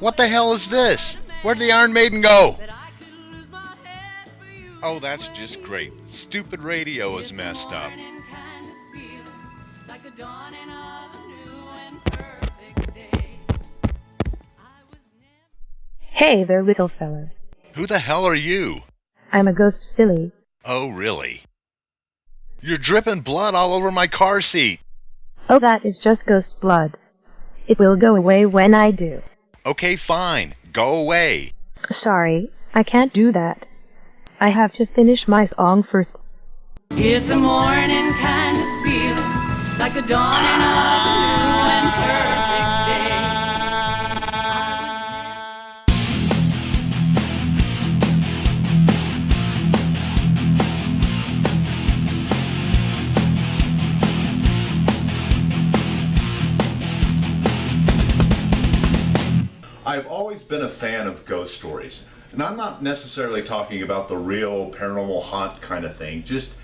What the hell is this? Where'd the Iron Maiden go? Oh, that's just great. Stupid radio is messed up. Hey there, little fella. Who the hell are you? I'm a ghost, silly. Oh, really? You're dripping blood all over my car seat. Oh, that is just ghost blood. It will go away when I do. Okay, fine. Go away. Sorry, I can't do that. I have to finish my song first. It's a morning kind of feeling, like a dawning of a new and perfect day. I've always been a fan of ghost stories. And I'm not necessarily talking about the real paranormal haunt kind of thing, just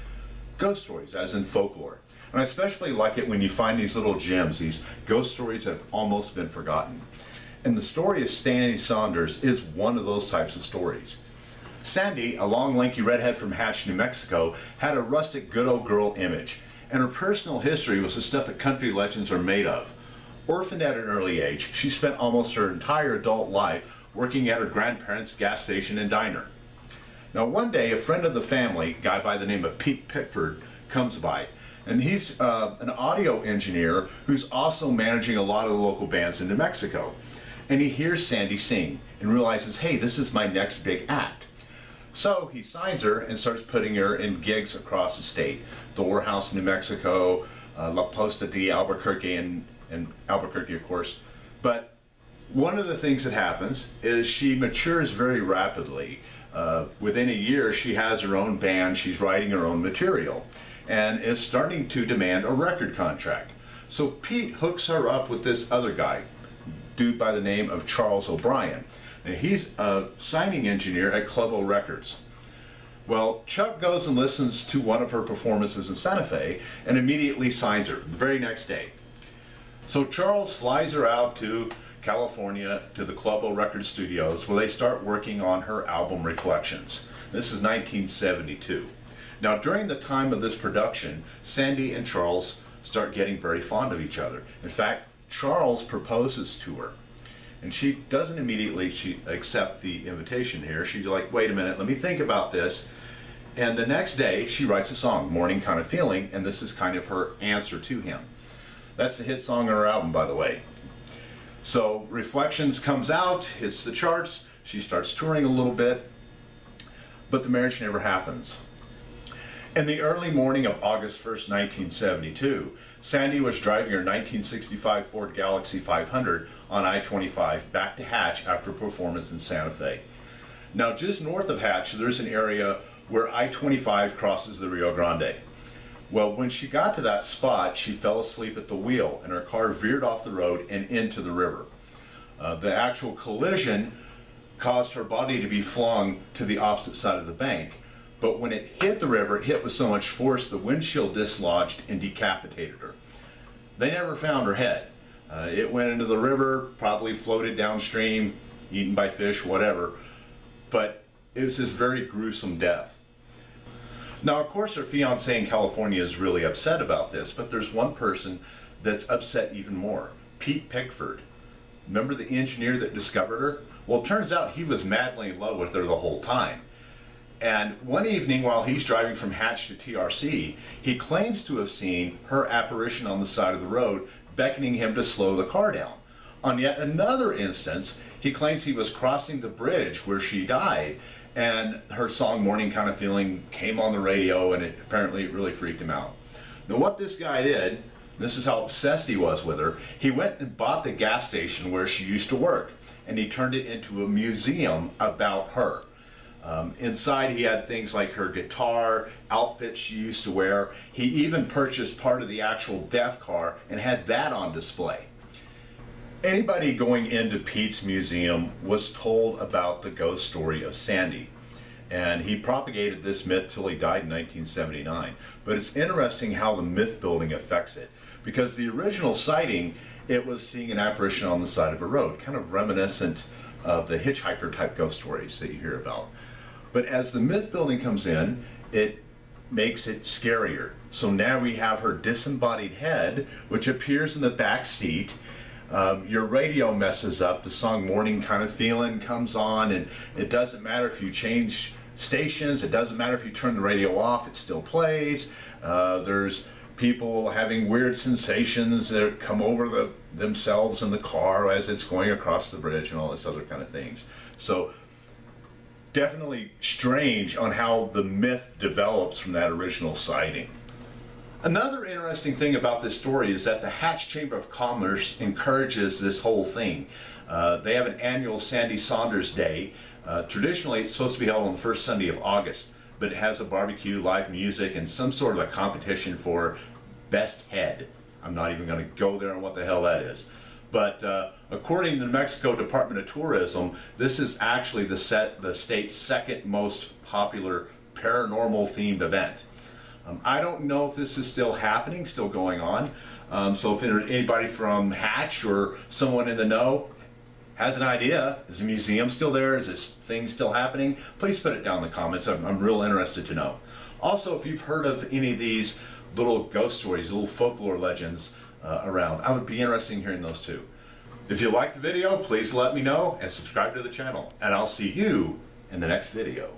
ghost stories, as in folklore. And I especially like it when you find these little gems, these ghost stories that have almost been forgotten. And the story of Sandee Saunders is one of those types of stories. Sandee, a long lanky redhead from Hatch, New Mexico, had a rustic good old girl image. And her personal history was the stuff that country legends are made of. Orphaned at an early age, she spent almost her entire adult life working at her grandparents' gas station and diner. Now one day, a friend of the family, a guy by the name of Pete Pickford, comes by. And he's an audio engineer who's also managing a lot of the local bands in New Mexico. And he hears Sandee sing and realizes, hey, this is my next big act. So he signs her and starts putting her in gigs across the state. The Warehouse, New Mexico, La Posta de Albuquerque, and Albuquerque, of course. But one of the things that happens is she matures very rapidly. Within a year, she has her own band, she's writing her own material, and is starting to demand a record contract. So Pete hooks her up with this other guy, dude by the name of Charles O'Brien. Now, he's a signing engineer at Club O Records. Well, Chuck goes and listens to one of her performances in Santa Fe and immediately signs her the very next day. So Charles flies her out to California to the Club O Records studios where they start working on her album Reflections. This is 1972. Now during the time of this production, Sandee and Charles start getting very fond of each other. In fact, Charles proposes to her. And she doesn't immediately accept the invitation here. She's like, wait a minute, let me think about this. And the next day she writes a song, Mornin Kind of Feelin, and this is kind of her answer to him. That's the hit song on her album, by the way. So Reflections comes out, hits the charts, she starts touring a little bit, but the marriage never happens. In the early morning of August 1st, 1972, Sandee was driving her 1965 Ford Galaxy 500 on I-25 back to Hatch after a performance in Santa Fe. Now just north of Hatch, there's an area where I-25 crosses the Rio Grande. Well, when she got to that spot, she fell asleep at the wheel and her car veered off the road and into the river. The actual collision caused her body to be flung to the opposite side of the bank. But when it hit the river, it hit with so much force, the windshield dislodged and decapitated her. They never found her head. It went into the river, probably floated downstream, eaten by fish, whatever. But it was this very gruesome death. Now, of course, her fiancé in California is really upset about this, but there's one person that's upset even more. Pete Pickford. Remember the engineer that discovered her? Well, it turns out he was madly in love with her the whole time. And one evening while he's driving from Hatch to TRC, he claims to have seen her apparition on the side of the road, beckoning him to slow the car down. On yet another instance, he claims he was crossing the bridge where she died, and her song Mornin Kind of Feelin came on the radio, and apparently it really freaked him out. Now what this guy did, this is how obsessed he was with her, he went and bought the gas station where she used to work, and he turned it into a museum about her. Inside he had things like her guitar, outfits she used to wear. He even purchased part of the actual death car and had that on display. Anybody going into Pete's museum was told about the ghost story of Sandee, and he propagated this myth till he died in 1979. But it's interesting how the myth building affects it, because the original sighting it was seeing an apparition on the side of a road, kind of reminiscent of the hitchhiker type ghost stories that you hear about. But as the myth building comes in, it makes it scarier. So now we have her disembodied head, which appears in the back seat. Your radio messes up. The song Mornin Kind of Feelin comes on, and it doesn't matter if you change stations, it doesn't matter if you turn the radio off, it still plays. There's people having weird sensations that come over themselves in the car as it's going across the bridge and all this other kind of things. So definitely strange on how the myth develops from that original sighting. Another interesting thing about this story is that the Hatch Chamber of Commerce encourages this whole thing. They have an annual Sandee Saunders Day. Traditionally, it's supposed to be held on the first Sunday of August, but it has a barbecue, live music, and some sort of a competition for best head. I'm not even going to go there on what the hell that is. But according to the New Mexico Department of Tourism, this is actually the state's second most popular paranormal themed event. I don't know if this is still happening, still going on. So if anybody from Hatch or someone in the know has an idea, is the museum still there? Is this thing still happening? Please put it down in the comments. I'm real interested to know. Also, if you've heard of any of these little ghost stories, little folklore legends around, I would be interested in hearing those too. If you liked the video, please let me know and subscribe to the channel. And I'll see you in the next video.